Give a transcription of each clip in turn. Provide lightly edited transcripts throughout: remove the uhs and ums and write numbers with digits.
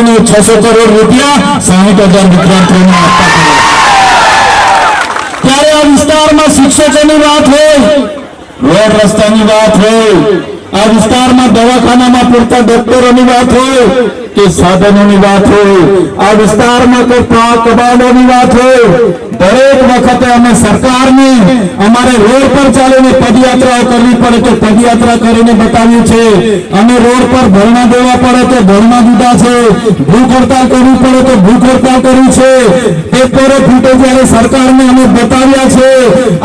ने 600 करोड़ रुपया 60,000 विद्यार्थियों आपता त्यारे आ विस्तार में शिक्षकों की बात हो, रोड रस्ता की बात हो, आ विस्तार में दवाखाना में पूरता डॉक्टरों की बात हो के साधनों की बात हो, आ विस्तार में कोई कबाड़ों की बात हो, दरेक वखते अमे सरकार ने अमारे रोड पर चालीने पदयात्राओं करवी पड़े तो पदयात्रा करीने बताव्युं छे, अमे रोड पर धरना देवा पड़े तो धरना दीधा छे, भूख हड़ताल करवी पड़े तो भूख हड़ताल करी छे, पेपरो फूटे त्यारे सरकार ने अमे बताव्या छे।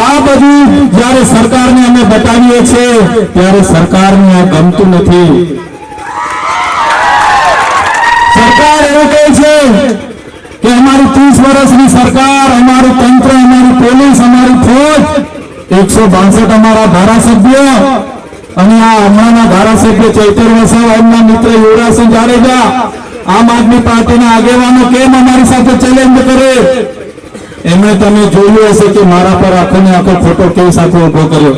आ बधुं ज्यारे सरकार ने अमे बतावीए छे त्यारे सरकार ने आ गमतुं नथी। सरकार એવું કહે છે કે અમારી 30 વર્ષની સરકાર, અમારું તંત્ર, અમારી પોલીસ, અમારી ફોજ, 162 અમારા ધારાસભ્યો અને આ હમણાંના ધારાસભ્ય ચૈતર વસાવા, એમના મિત્ર યુવરાજસિંહ જાડેજા, આમ આદમી પાર્ટીના આગેવાનો કેમ અમારી સાથે ચેલેન્જ કરે? એમણે તમે જોયું હશે કે મારા પર આખો ને આખો ખોટો કેસ આખો ઉભો કર્યો,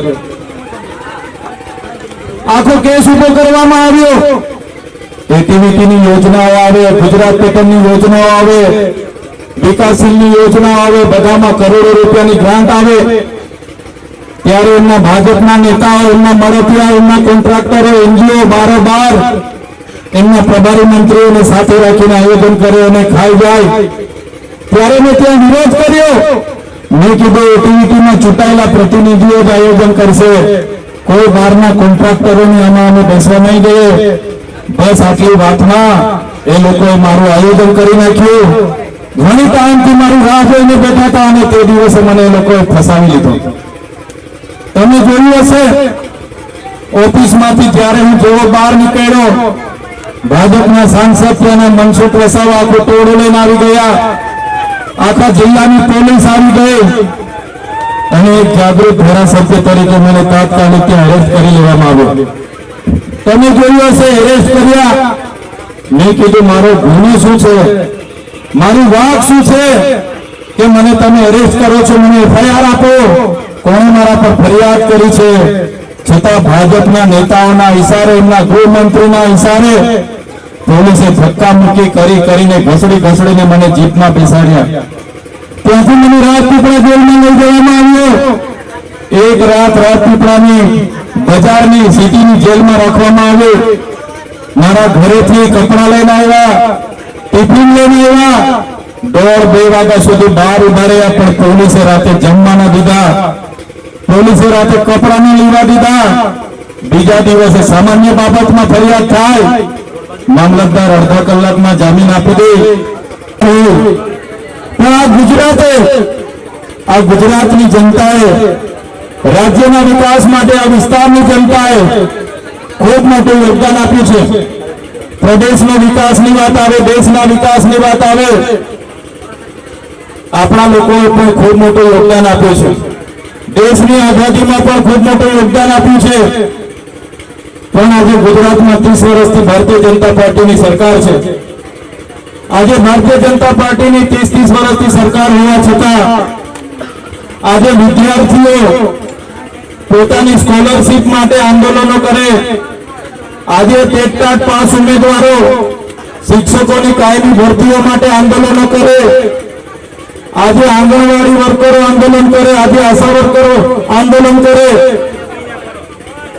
આખો કેસ ઉભો કરવામાં આવ્યો। एक्टिविटी योजनाओं आवे, गुजरात पेटर्न योजनाओं आवे, विकासशील योजनाओं आवे, बधामां करोड़ों रुपया की ग्रांट आवे त्यारे एमना भाजपना नेताओं, एमना मळतिया, एमना कॉन्ट्राक्टरो, एनजीओ बारोबार एमना प्रभारी मंत्रीओं ने साथे राखीने आयोजन करे अने खाई जाय त्यारे मैं त्यां विरोध कर्यो। मैं कीधुं एक्टिविटी में चूंटायेला प्रतिनिधिओ ज आयोजन करशे, कोई बहारना कॉन्ट्राक्टरोनी आमां अमे बेसवा नहीं दे। बस आटली बात में ए लोकोए मारू आयोजन करी नाख्युं। घणी टाइमथी मारी राह जोईने बैठा था अने ते दिवसे मने ए लोकोए फसावी लीधो। तमे जोयुं हशे ऑफिसमांथी त्यारे हुं जेवो बहार निकळ्यो, भाजपना सांसद त्याना मनसुख वसावा आखुं टोळुं लईने आवी गया, आखा जिल्लानी पोलीस आवी गई अने एक जागृत धारासभ्य तरीके मने तात्कालिक त्यां अरेस्ट करी लेवामां આવ્યો। તમે જોયું હશે એરેસ્ટ કર્યા। મેં કીધું મારો ગુનો શું છે, મારું વાક શું છે કે મને તમે અરેસ્ટ કરો છો, મને એફઆઈઆર આપો, કોણે મારા પર ફરિયાદ કરી છે? છતાં ભાજપના નેતાઓના ઇશારે, એમના ગૃહમંત્રીના ઇશારે પોલીસે ધક્કા મુક્કી કરીને ઘસડીને મને જીપમાં બેસાડ્યા। ત્યાંથી મને રાજપીપળા જેલમાં લઈ જવામાં આવ્યો। एक रात राजपीपळानी बजारनी सिटीनी जेलमां राखवामां आव्यो। मारा घरेथी कपड़ा लईने आव्या, टिफिन लईने आव्या, 1:30-2 वाग्या सुधी बहार उभा रह्या, पण पोलीसे राते जमवा न दीधा, पोलीसे राते कपड़ा न लेवा दीधा। बीजा दिवसे सामान्य बाबतमां फरियाद थाय, मामलतदार अर्धा कलाकमां जामीन आपी दे। पण आ गुजरातनी जनताए, राज्यना विकास माटे आ विस्तारनी जनताए खूब मोटुं योगदान आप्युं छे। प्रदेशना विकासनी वात आवे, देशना विकासनी वात आवे, आपणा लोकोए पण खूब मोटुं योगदान आप्युं छे। देशनी आजादीमां पण खूब मोटुं योगदान आप्युं छे। पण आजे गुजरातमां 30 वर्षथी भारतीय जनता पार्टीनी सरकार छे। आजे भारतीय जनता पार्टीनी 30 वर्षथी सरकार होवा छतां आज विद्यार्थीओ पोतानी स्कॉलरशिप माटे आंदोलनों करे, आज टेट पास उम्मीदवारों शिक्षकों की कायमी भर्तीओ माटे आंदोलनों करे, आज आंगणवाड़ी वर्करो आंदोलन करे, आज आशा वर्करो आंदोलन करे,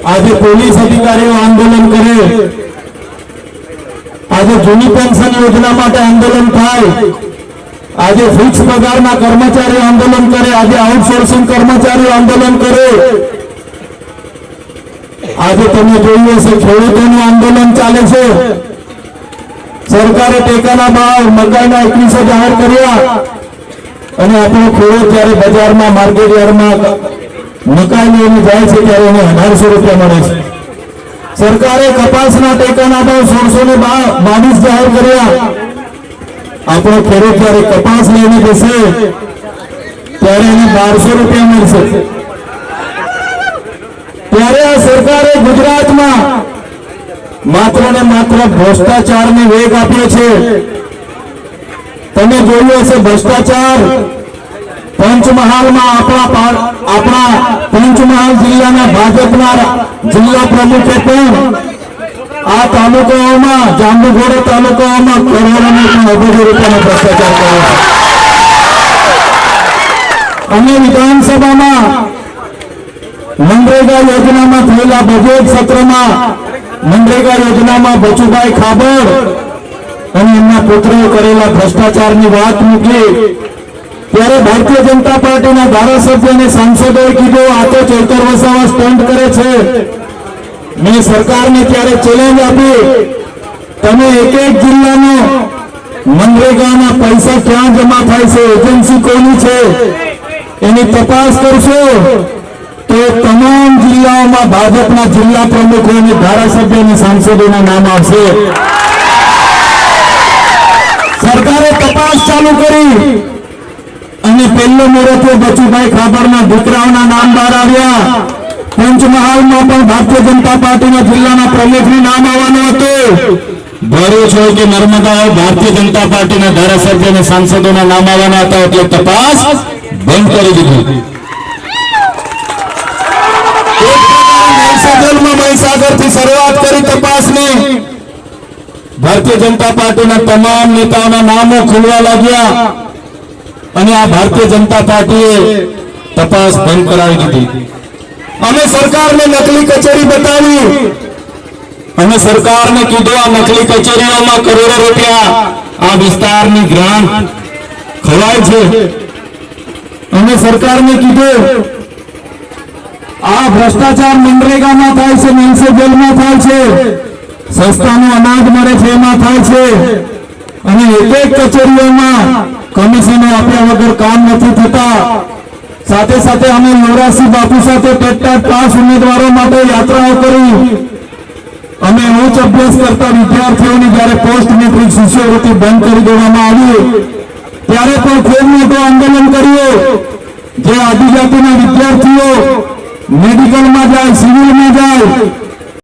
आज पुलिस अधिकारीओ आंदोलन करे, आज जूनी पेन्शन योजना माटे आंदोलन थाय, आज फिक्स पगार कर्मचारी आंदोलन करे, आज आउटसोर्सिंग कर्मचारी आंदोलन करे, आज तमे जोयुं हशे खेडूतोनुं आंदोलन चाले छे। सरकारे टेकाना भाव मकाईना 2100 जाहेर कर्या अने आपणो खेडूत त्यारे बजारमां मार्केट यार्डमां मकाई लईने जाय छे त्यारे एने 1800 रुपया मळे छे। सरकारे कपासना टेकाना भाव 1622 जाहेर कर्या, आपणो खेडूत त्यारे कपास लईने जशे त्यारे एने 1200 रुपया मळशे। त्यारे आ सरकारे गुजरात में मात्र ने मात्र भ्रष्टाचार ने वेग आप्यो छे। तमे जोयुं हशे भ्रष्टाचार पंचमहाल में अपना पंचमहाल जिल्लाना भाजपना जिल्ला प्रमुखे पण આ તાલુકાઓમાં જાંબુઘોડા તાલુકાઓમાં કરોડોનો પણ અબજો રૂપિયાનો ભ્રષ્ટાચાર કર્યો છે. અને વિધાનસભામાં મનરેગા યોજનામાં થયેલા બજેટ સત્રમાં મનરેગા યોજનામાં બચુભાઈ ખાબડ અને એમના પુત્રોએ કરેલા ભ્રષ્ટાચારની વાત મૂકી ત્યારે ભારતીય જનતા પાર્ટીના ધારાસભ્ય અને સાંસદોએ કીધું આ તો ચૈતર વસાવા સ્ટન્ટ કરે છે. મેં સરકારને ત્યારે ચેલેન્જ આપી, તમે એક એક જિલ્લાનો મનરેગાના પૈસા ક્યાં જમા થાય છે, એજન્સી કોની છે એની તપાસ કરશો તો તમામ જિલ્લાઓમાં ભાજપના જિલ્લા પ્રમુખો અને ધારાસભ્ય અને સાંસદોના નામ આવશે. સરકારે તપાસ ચાલુ કરી અને પહેલો મુહૂર્તે બચુભાઈ ખાબડના દીકરાઓના નામ બહાર આવ્યા. પંચમહાલમાં પણ ભારતીય જનતા પાર્ટીના જિલ્લાના પ્રમુખનું નામ આવવાનું હતું. ભરૂચ હોય કે નર્મદા હોય, ભારતીય જનતા પાર્ટીના ધારાસભ્ય અને સાંસદોના નામ આવવાના હતા. એટલે તપાસ બંધ કરી દીધી. મહીસાગરથી શરૂઆત કરી તપાસની. ભારતીય જનતા પાર્ટીના તમામ નેતાઓના નામો ખુલવા લાગ્યા અને આ ભારતીય જનતા પાર્ટીએ તપાસ બંધ કરાવી દીધી. અમે સરકારને નકલી કચેરી બતાવી અને સરકારને કીધું આ નકલી કચેરીઓમાં કરોડો રૂપિયા આ વિસ્તારની ગ્રાન્ટ ખવાય છે. અમે સરકારને કીધું આ ભ્રષ્ટાચાર મનરેગામાં થાય છે, નેન્સે જેલમાં થાય છે, સસ્તાનું અનાજ મળે છે એમાં થાય છે અને એક એક કચેરીઓમાં કમિશનો આપ્યા વગર કામ નથી થતા. સાથે સાથે અમે મોરારસી બાપુ સાથે ટેટ પાસ ઉમેદવારો માટે યાત્રાઓ કરી. અમે ઉચ્ચ અભ્યાસ કરતા વિદ્યાર્થીઓની જ્યારે પોસ્ટ મેટ્રિક શિષ્યવૃત્તિ બંધ કરી દેવામાં આવી ત્યારે પણ ખૂબ મોટું આંદોલન કર્યું. જે આદિજાતિના વિદ્યાર્થીઓ મેડિકલમાં જાય, સિવિલમાં જાય